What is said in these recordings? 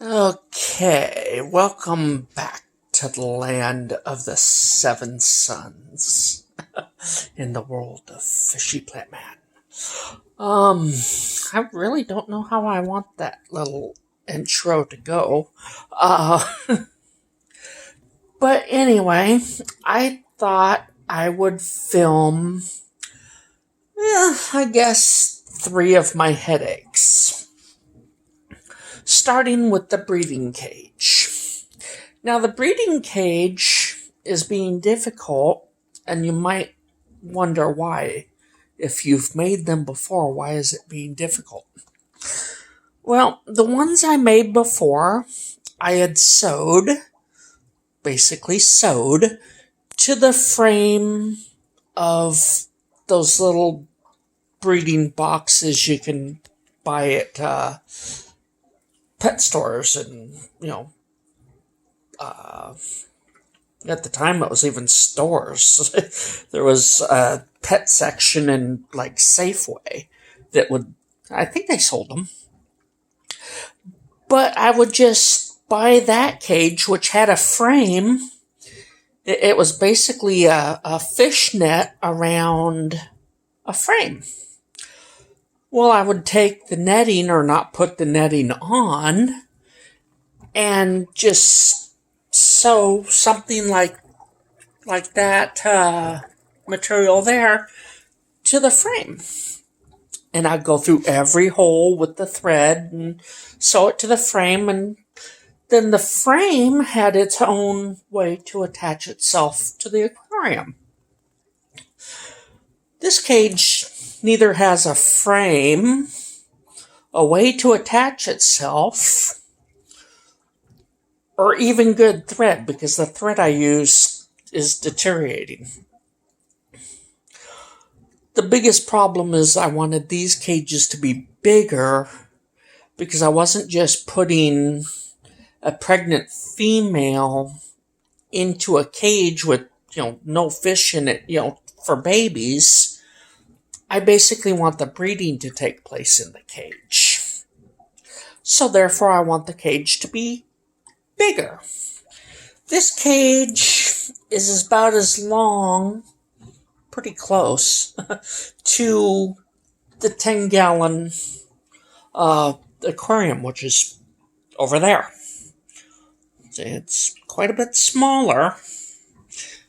Okay, welcome back to the land of the seven suns in the world of Fishy Plant Man. I really don't know how I want that little intro to go. Uh, but anyway, I thought I would film, I guess, 3 of my headaches. Starting with the breeding cage. Now, the breeding cage is being difficult, and you might wonder why. If you've made them before, why is it being difficult? Well, the ones I made before, I had basically sewed, to the frame of those little breeding boxes you can buy at pet stores and, at the time it was even stores. There was a pet section in like Safeway that I think they sold them. But I would just buy that cage, which had a frame. It was basically a fish net around a frame. Well, I would take the netting or not put the netting on and just sew something like that material there to the frame. And I'd go through every hole with the thread and sew it to the frame, and then the frame had its own way to attach itself to the aquarium. This cage neither has a frame, a way to attach itself, or even good thread, because the thread I use is deteriorating. The biggest problem is I wanted these cages to be bigger because I wasn't just putting a pregnant female into a cage with, no fish in it, for babies. I basically want the breeding to take place in the cage. So therefore I want the cage to be bigger. This cage is about as long, pretty close, to the 10-gallon aquarium, which is over there. It's quite a bit smaller.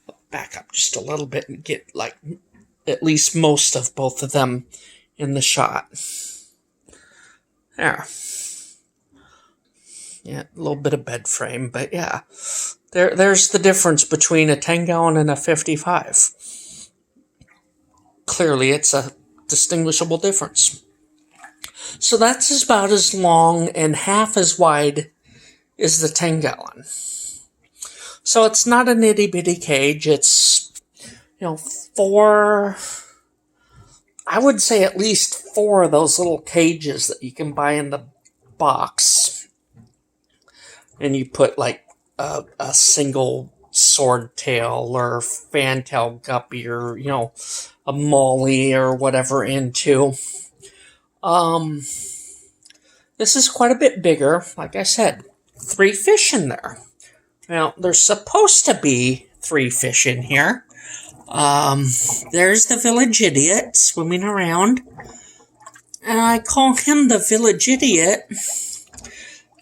I'll back up just a little bit and get at least most of both of them in the shot. There. Yeah, a little bit of bed frame, but yeah. There's the difference between a 10-gallon and a 55. Clearly, it's a distinguishable difference. So that's about as long and half as wide as the 10-gallon. So it's not an itty-bitty cage. It's, 4... I would say at least 4 of those little cages that you can buy in the box. And you put a single swordtail or fantail guppy or, a molly or whatever into. This is quite a bit bigger. Like I said, 3 fish in there. Now, there's supposed to be 3 fish in here. There's the village idiot swimming around. And I call him the village idiot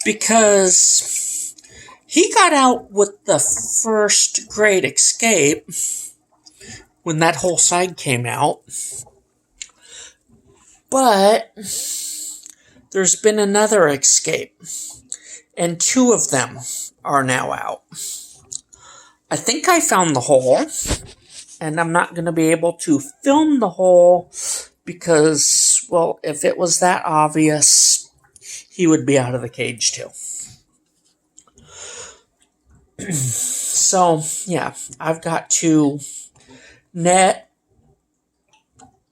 because he got out with the first great escape when that whole side came out. But there's been another escape, and 2 of them are now out. I think I found the hole, and I'm not going to be able to film the hole because, well, if it was that obvious, he would be out of the cage too. So, yeah, I've got to net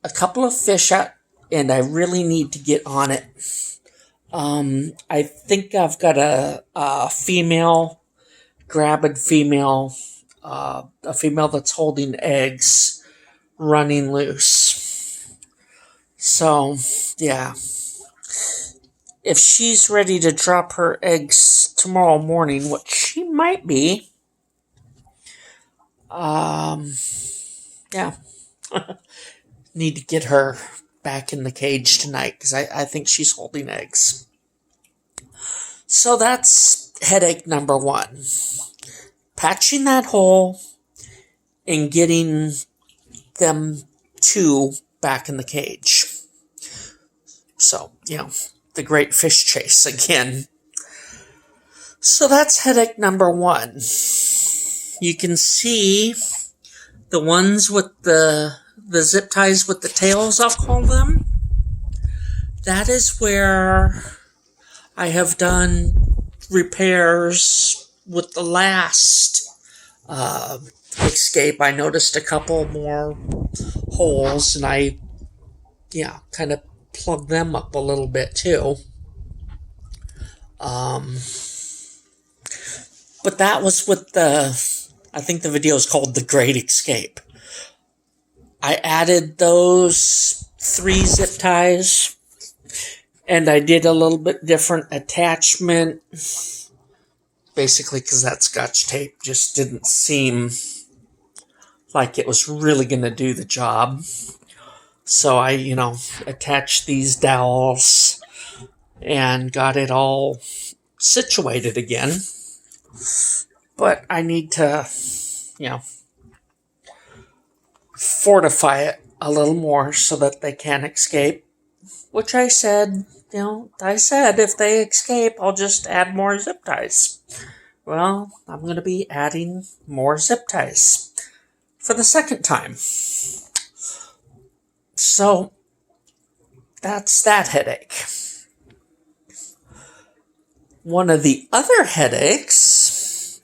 a couple of fish out, and I really need to get on it. I think I've got a female, gravid female, a female that's holding eggs, running loose. So, yeah. if she's ready to drop her eggs tomorrow morning, which she might be, yeah, need to get her back in the cage tonight because I think she's holding eggs. So that's headache number one. Patching that hole and getting them two back in the cage. So, the great fish chase again. So that's headache number one. You can see the ones with the zip ties with the tails, I'll call them. That is where I have done repairs with the last escape. I noticed a couple more holes, and I, kind of plugged them up a little bit too. But that was with I think the video is called The Great Escape. I added those 3 zip ties, and I did a little bit different attachment, basically because that Scotch tape just didn't seem like it was really going to do the job. So I, attached these dowels and got it all situated again. But I need to, fortify it a little more so that they can escape. Which I said, if they escape, I'll just add more zip ties. Well, I'm going to be adding more zip ties for the second time. So, that's that headache. One of the other headaches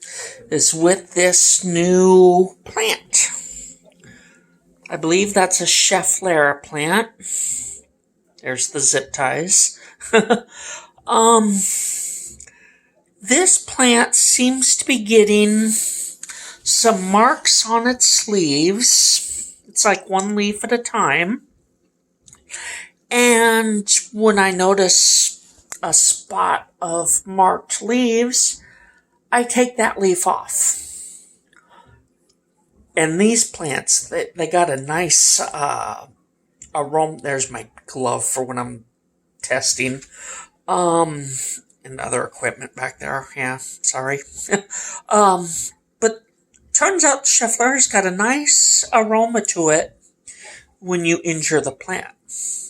is with this new plant. I believe that's a Schefflera plant. There's the zip ties. This plant seems to be getting some marks on its leaves. It's like one leaf at a time. And when I notice a spot of marked leaves, I take that leaf off. And these plants, they got a nice aroma. There's my glove for when I'm testing. And other equipment back there. Yeah, sorry. But turns out Schefflera's got a nice aroma to it when you injure the plant,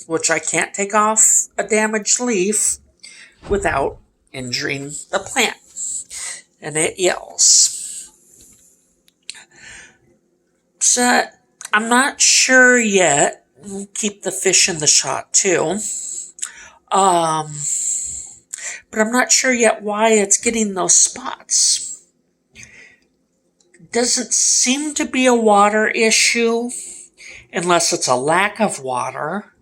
which I can't take off a damaged leaf without injuring the plant. And it yells. So, I'm not sure yet. We'll keep the fish in the shot too. But I'm not sure yet why it's getting those spots. Doesn't seem to be a water issue, unless it's a lack of water.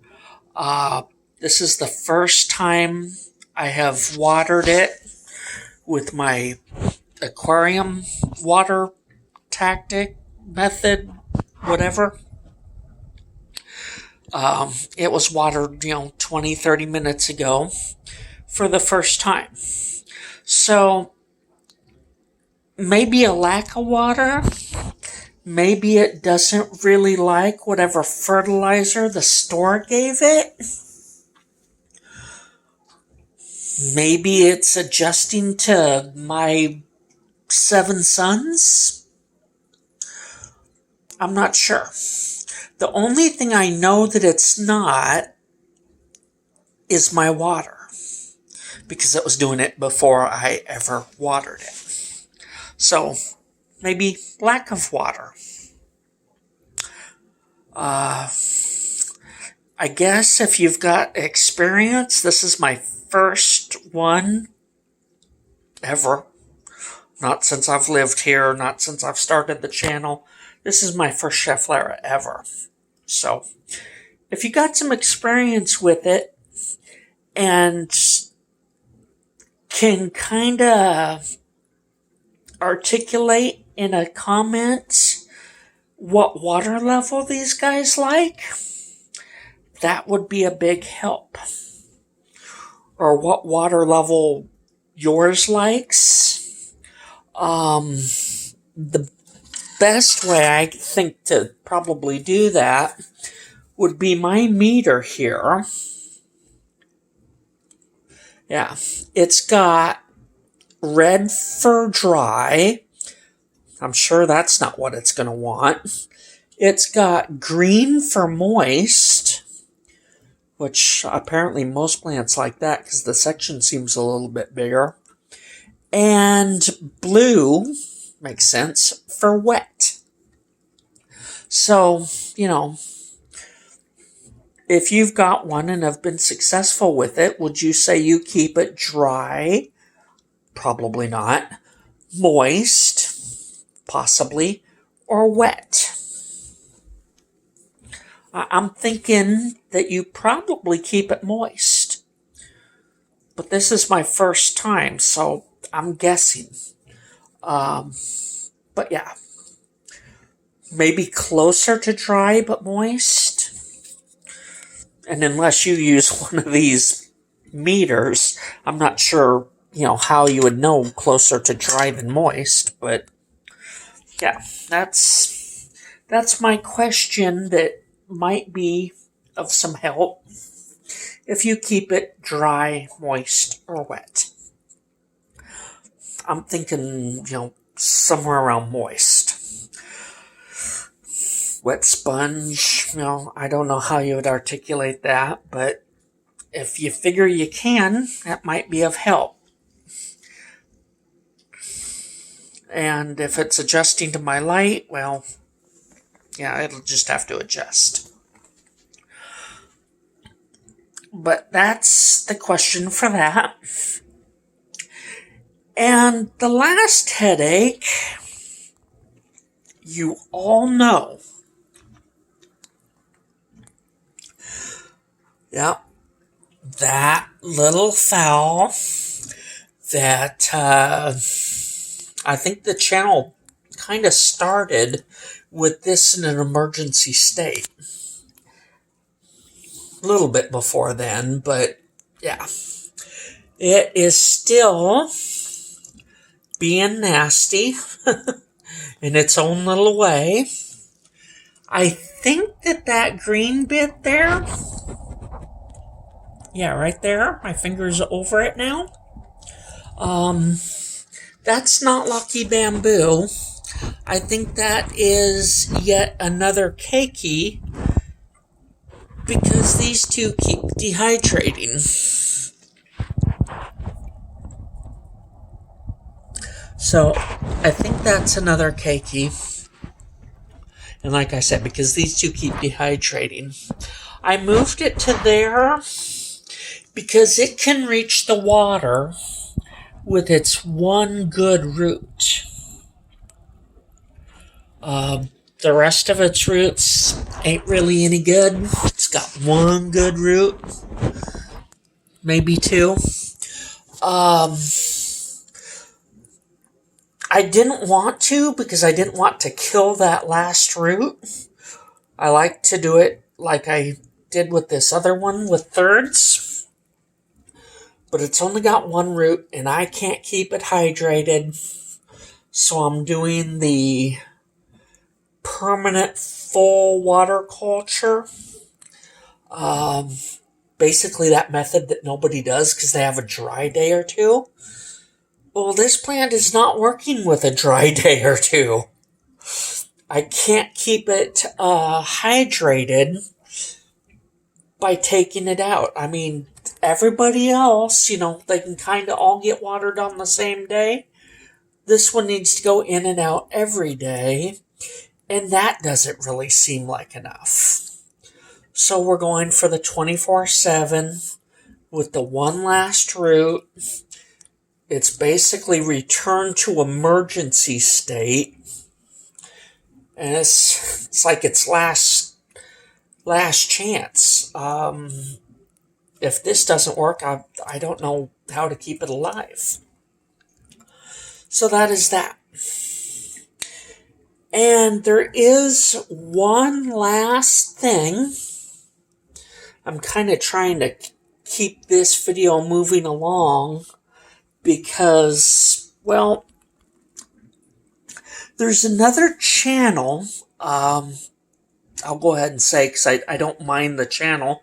This is the first time I have watered it with my aquarium water tactic, method, whatever. It was watered, 20, 30 minutes ago for the first time. So, maybe a lack of water. Maybe it doesn't really like whatever fertilizer the store gave it. Maybe it's adjusting to my 7 sons. I'm not sure. The only thing I know that it's not is my water, because it was doing it before I ever watered it. So, maybe lack of water. I guess if you've got experience, this is my first one ever. Not since I've lived here, not since I've started the channel. This is my first Schefflera ever. So, if you got some experience with it and can kind of articulate in a comment what water level these guys like, that would be a big help. or what water level yours likes. The best way I think to probably do that would be my meter here. Yeah, it's got red for dry. I'm sure that's not what it's going to want. It's got green for moist, which apparently most plants like that because the section seems a little bit bigger. And blue, makes sense, for wet. So, if you've got one and have been successful with it, would you say you keep it dry? Probably not. Moist? Possibly. Or wet? I'm thinking that you probably keep it moist. But this is my first time, so I'm guessing. But yeah. Maybe closer to dry but moist. And unless you use one of these meters, I'm not sure, how you would know closer to dry than moist. But yeah, that's my question that might be of some help if you keep it dry, moist, or wet. I'm thinking, somewhere around moist. Wet sponge, I don't know how you would articulate that, but if you figure you can, that might be of help. And if it's adjusting to my light, well, yeah, it'll just have to adjust. But that's the question for that. And the last headache, you all know. Yep, that little fowl that I think the channel kind of started with this in an emergency state. A little bit before then, but yeah. It is still being nasty in its own little way. I think that green bit there, yeah, right there, my finger's over it now. That's not lucky bamboo. I think that is yet another keiki because these two keep dehydrating. So I think that's another keiki. And like I said, because these two keep dehydrating. I moved it to there because it can reach the water with its one good root. The rest of its roots ain't really any good. It's got one good root, maybe two. I didn't want to because I didn't want to kill that last root. I like to do it like I did with this other one with thirds. But it's only got one root and I can't keep it hydrated. So I'm doing the permanent full water culture. Basically that method that nobody does because they have a dry day or two. Well, this plant is not working with a dry day or two. I can't keep it hydrated by taking it out. I mean, everybody else, they can kind of all get watered on the same day. This one needs to go in and out every day, and that doesn't really seem like enough. So we're going for the 24/7 with the one last root. It's basically returned to emergency state. And it's like its last chance. If this doesn't work, I don't know how to keep it alive. So that is that. And there is one last thing. I'm kind of trying to keep this video moving along because, well, there's another channel, I'll go ahead and say, because I don't mind the channel.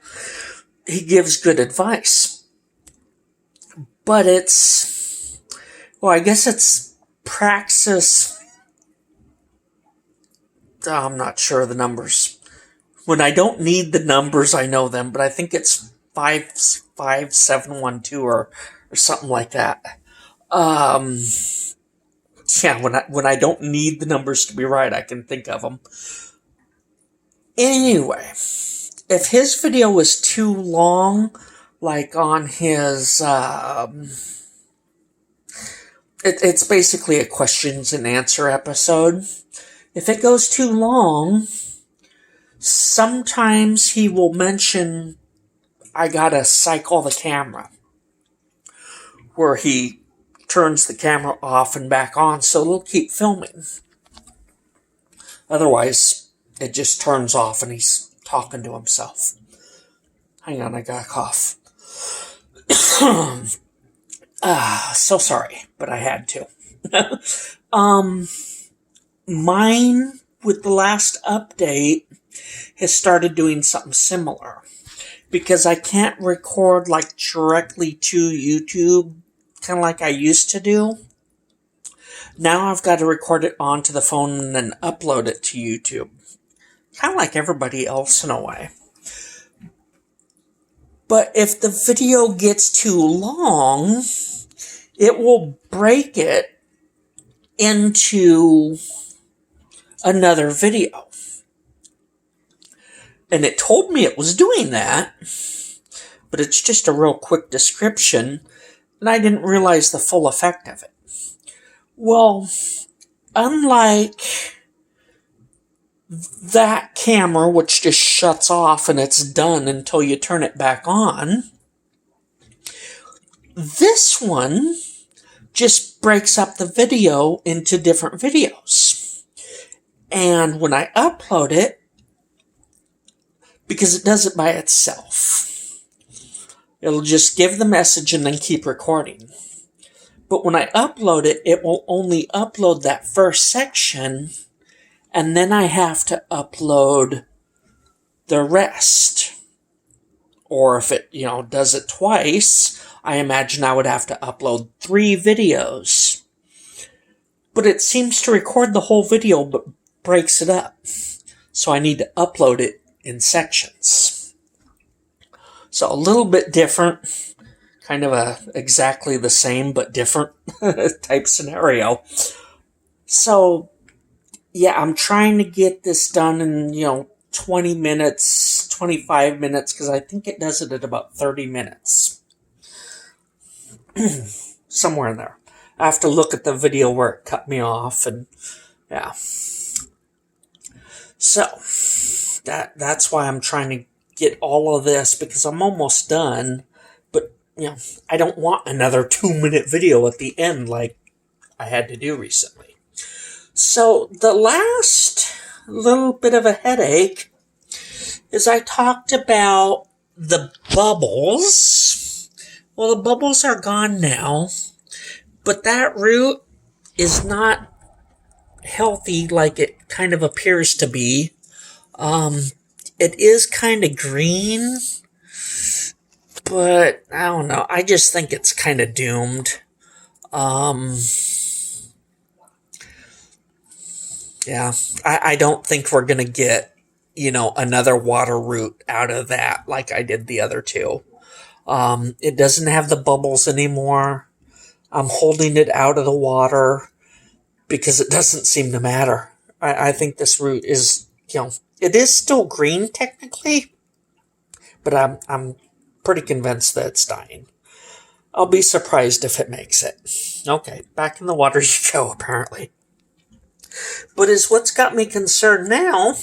He gives good advice. But it's, well, I guess it's Praxis. I'm not sure of the numbers. When I don't need the numbers, I know them, but I think it's 55712 or something like that. Yeah, when I don't need the numbers to be right, I can think of them. Anyway, if his video was too long, like on his, it's basically a questions and answer episode. If it goes too long, sometimes he will mention, I gotta cycle the camera, where he turns the camera off and back on so it'll keep filming. Otherwise, it just turns off and he's talking to himself. Hang on, I got a cough. So sorry, but I had to. Mine, with the last update, has started doing something similar. Because I can't record like directly to YouTube, kind of like I used to do. Now I've got to record it onto the phone and then upload it to YouTube. Kind of like everybody else in a way. But if the video gets too long, it will break it into another video. And it told me it was doing that, but it's just a real quick description, and I didn't realize the full effect of it. Well, unlike that camera, which just shuts off and it's done until you turn it back on, this one just breaks up the video into different videos. And when I upload it, because it does it by itself, it'll just give the message and then keep recording. But when I upload it, it will only upload that first section, and then I have to upload the rest. Or if it, does it twice, I imagine I would have to upload 3 videos. But it seems to record the whole video, but breaks it up. So I need to upload it in sections. So a little bit different, kind of exactly the same but different type scenario. So yeah, I'm trying to get this done in 20 minutes, 25 minutes, because I think it does it at about 30 minutes. Somewhere in there. I have to look at the video where it cut me off, and yeah. So that's why I'm trying to get all of this, because I'm almost done, but I don't want another 2-minute video at the end like I had to do recently. So the last little bit of a headache is I talked about the bubbles. Well, the bubbles are gone now, but that root is not healthy like it kind of appears to be. It is kind of green, but I don't know. I just think it's kind of doomed. Yeah, I don't think we're going to get, another water root out of that like I did the other two. It doesn't have the bubbles anymore. I'm holding it out of the water because it doesn't seem to matter. I think this root is, it is still green technically, but I'm pretty convinced that it's dying. I'll be surprised if it makes it. Okay, back in the water you go, apparently. But what's got me concerned now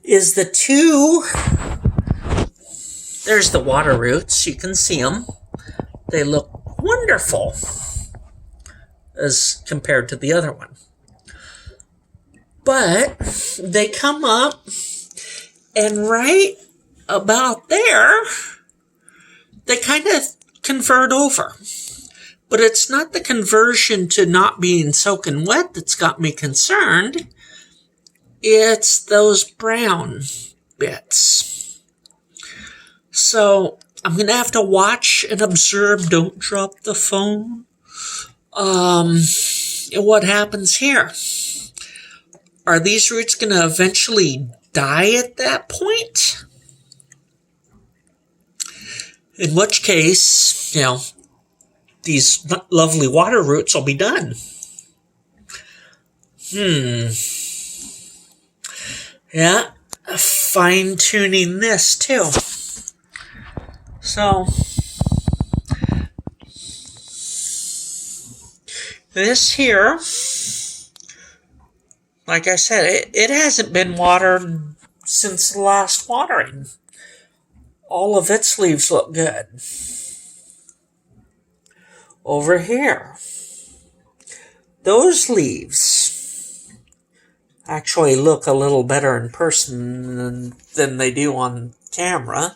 is the two. There's the water roots. You can see them. They look wonderful as compared to the other one. But they come up, and right about there, they kind of convert over. But it's not the conversion to not being soaking wet that's got me concerned. It's those brown bits. So I'm going to have to watch and observe. Don't drop the phone. What happens here? Are these roots going to eventually die at that point? In which case, these lovely water roots will be done. Yeah, fine-tuning this too. So, this here, like I said, it hasn't been watered since the last watering. All of its leaves look good. Over here, those leaves actually look a little better in person than they do on camera.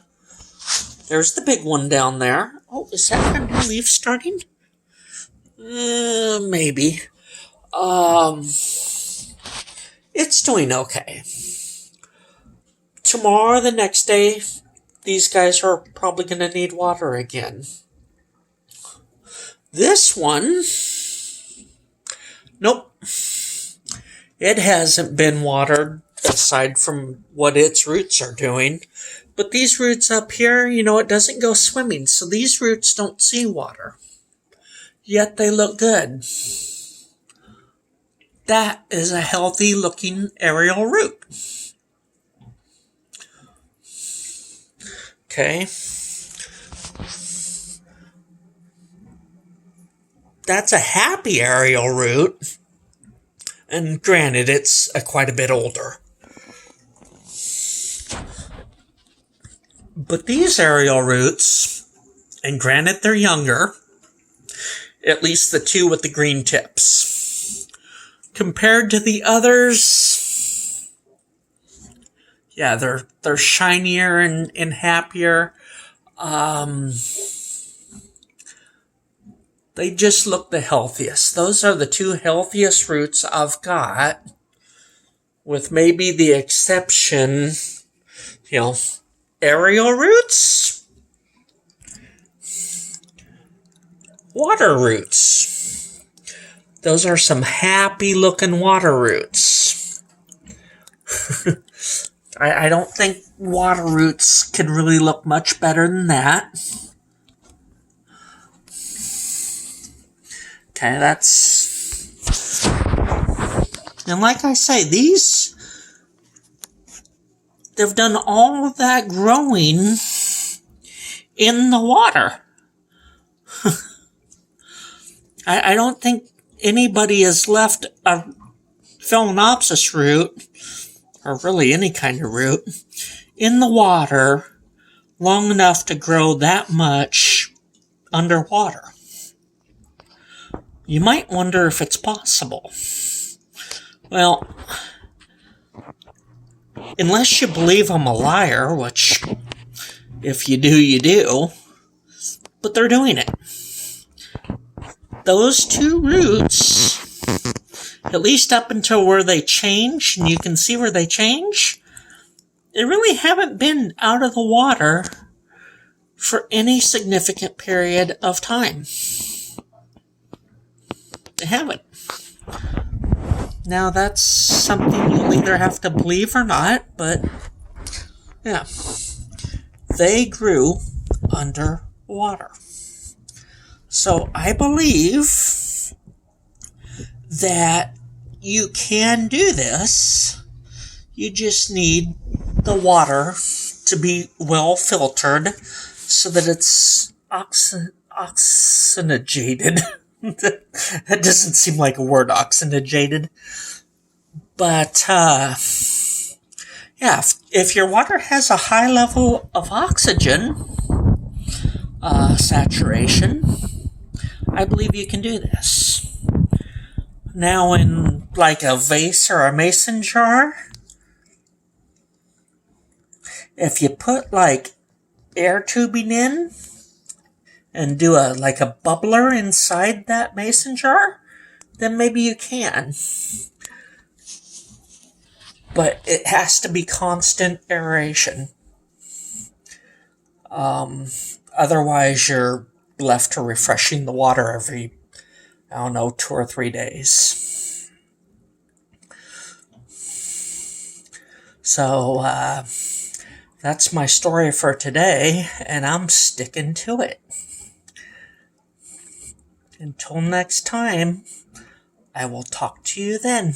There's the big one down there. Oh, is that a new leaf starting? Maybe. It's doing okay. Tomorrow, the next day, these guys are probably going to need water again. This one, nope. It hasn't been watered aside from what its roots are doing. But these roots up here, it doesn't go swimming. So these roots don't see water. Yet they look good. That is a healthy looking aerial root. Okay. That's a happy aerial root. And granted, it's quite a bit older. But these aerial roots, and granted they're younger, at least the two with the green tips, compared to the others, yeah, they're shinier and happier. They just look the healthiest. Those are the two healthiest roots I've got, with maybe the exception, aerial roots, water roots. Those are some happy looking water roots. I don't think water roots can really look much better than that. Okay, that's... And like I say, they've done all of that growing in the water. I don't think anybody has left a Phalaenopsis root, or really any kind of root, in the water long enough to grow that much underwater. You might wonder if it's possible. Well, unless you believe I'm a liar, which, if you do, you do, but they're doing it. Those two roots, at least up until where they change, and you can see where they change, they really haven't been out of the water for any significant period of time. They haven't. Now, that's something you'll either have to believe or not, but, yeah. They grew underwater. So, I believe that you can do this. You just need the water to be well filtered so that it's oxygenated. That doesn't seem like a word, oxygenated. But, yeah, if your water has a high level of oxygen saturation, I believe you can do this. Now, in like a vase or a mason jar, if you put like air tubing in, and do a bubbler inside that mason jar, then maybe you can. But it has to be constant aeration. Otherwise, you're left to refreshing the water every, 2 or 3 days. So, that's my story for today, and I'm sticking to it. Until next time, I will talk to you then.